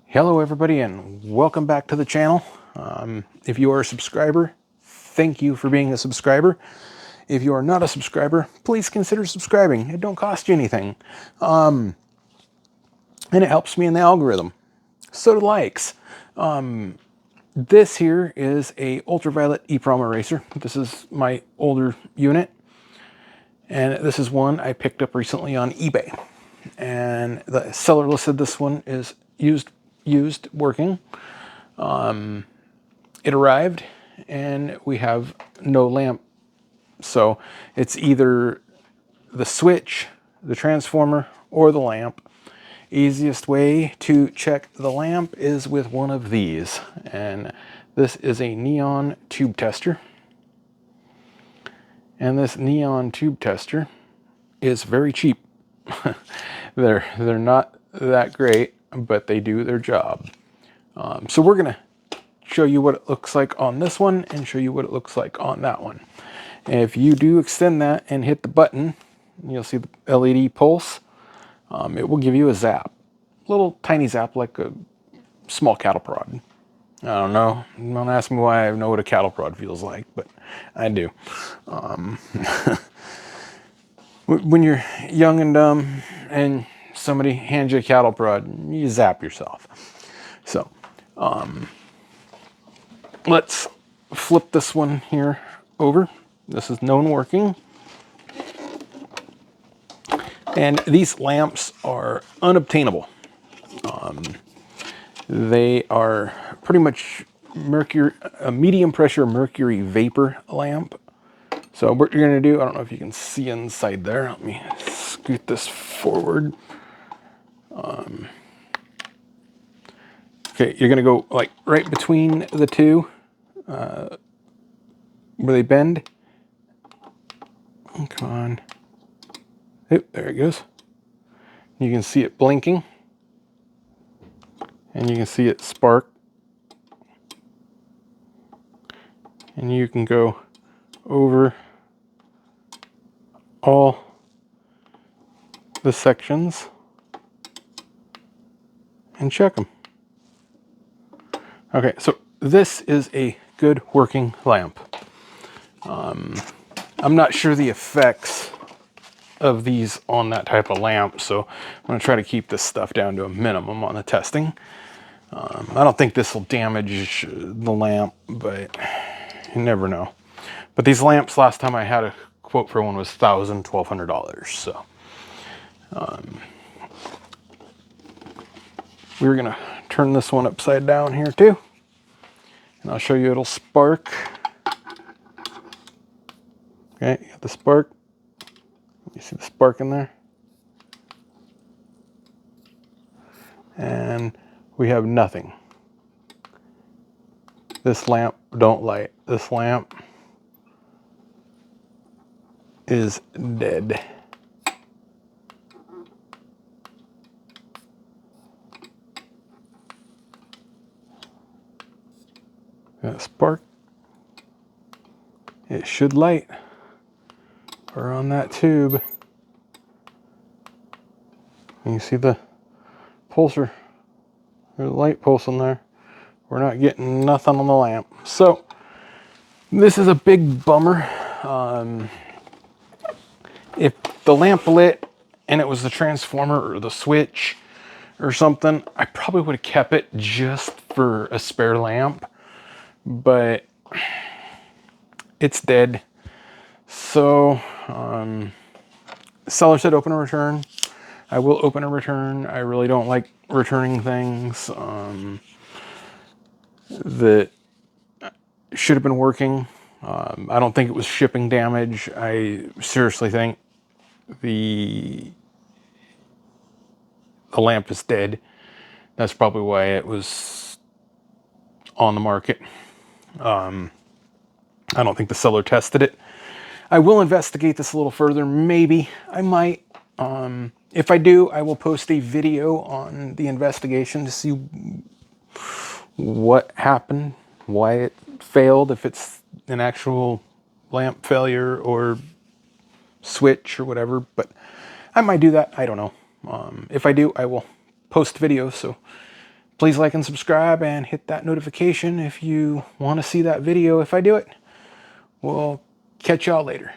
Hello everybody and welcome back to the channel. If you are a subscriber, thank you for being a subscriber. If you are not a subscriber, please consider subscribing. It don't cost you anything. And it helps me in the algorithm. So do likes. This here is a ultraviolet Eprom eraser. This is my older unit. And this is one I picked up recently on eBay. And the seller listed this one is used working. It arrived and we have no lamp. So it's either the switch, the transformer, or the lamp. Easiest way to check the lamp is with one of these. And this is a neon tube tester. And this neon tube tester is very cheap. They're not that great, but they do their job. So we're gonna show you what it looks like on this one and show you what it looks like on that one. And if you do extend that and hit the button, you'll see the LED pulse. It will give you a zap, little tiny zap like a small cattle prod. I don't know. Don't ask me why I know what a cattle prod feels like, but I do. When you're young and dumb and somebody hands you a cattle prod, you zap yourself. So let's flip this one here over. This is known working. And these lamps are unobtainable. They are pretty much a medium pressure mercury vapor lamp. So what you're gonna do, I don't know if you can see inside there. Let me scoot this forward. Okay, you're gonna go like right between the two, where they bend. Oh, come on. Oh, there it goes. You can see it blinking. And you can see it spark. And you can go over all the sections and check them. Okay, so this is a good working lamp. I'm not sure the effects of these on that type of lamp, so I'm going to try to keep this stuff down to a minimum on the testing. I don't think this will damage the lamp, but you never know. But these lamps, last time I had a quote for one was $1,000, $1,200. So we're going to turn this one upside down here too. And I'll show you it'll spark. Okay, you got the spark. You see the spark in there? And we have nothing. This lamp don't light. This lamp is dead. That spark. It should light. Or on that tube. And you see the pulser. There's a light pulse in there. We're not getting nothing on the lamp. So this is a big bummer. If the lamp lit and it was the transformer or the switch or something, I probably would have kept it just for a spare lamp. But it's dead. So seller said open a return. I will open a return. I really don't like returning things that should have been working. I don't think it was shipping damage. I seriously think the lamp is dead. That's probably why it was on the market. I don't think the seller tested it. I will investigate this a little further. Maybe I might. If I do, I will post a video on the investigation to see what happened, why it failed, if it's an actual lamp failure or switch or whatever. But I might do that. I don't know. If I do, I will post videos. So Please like and subscribe and hit that notification if you want to see that video if I do it. We'll catch y'all later.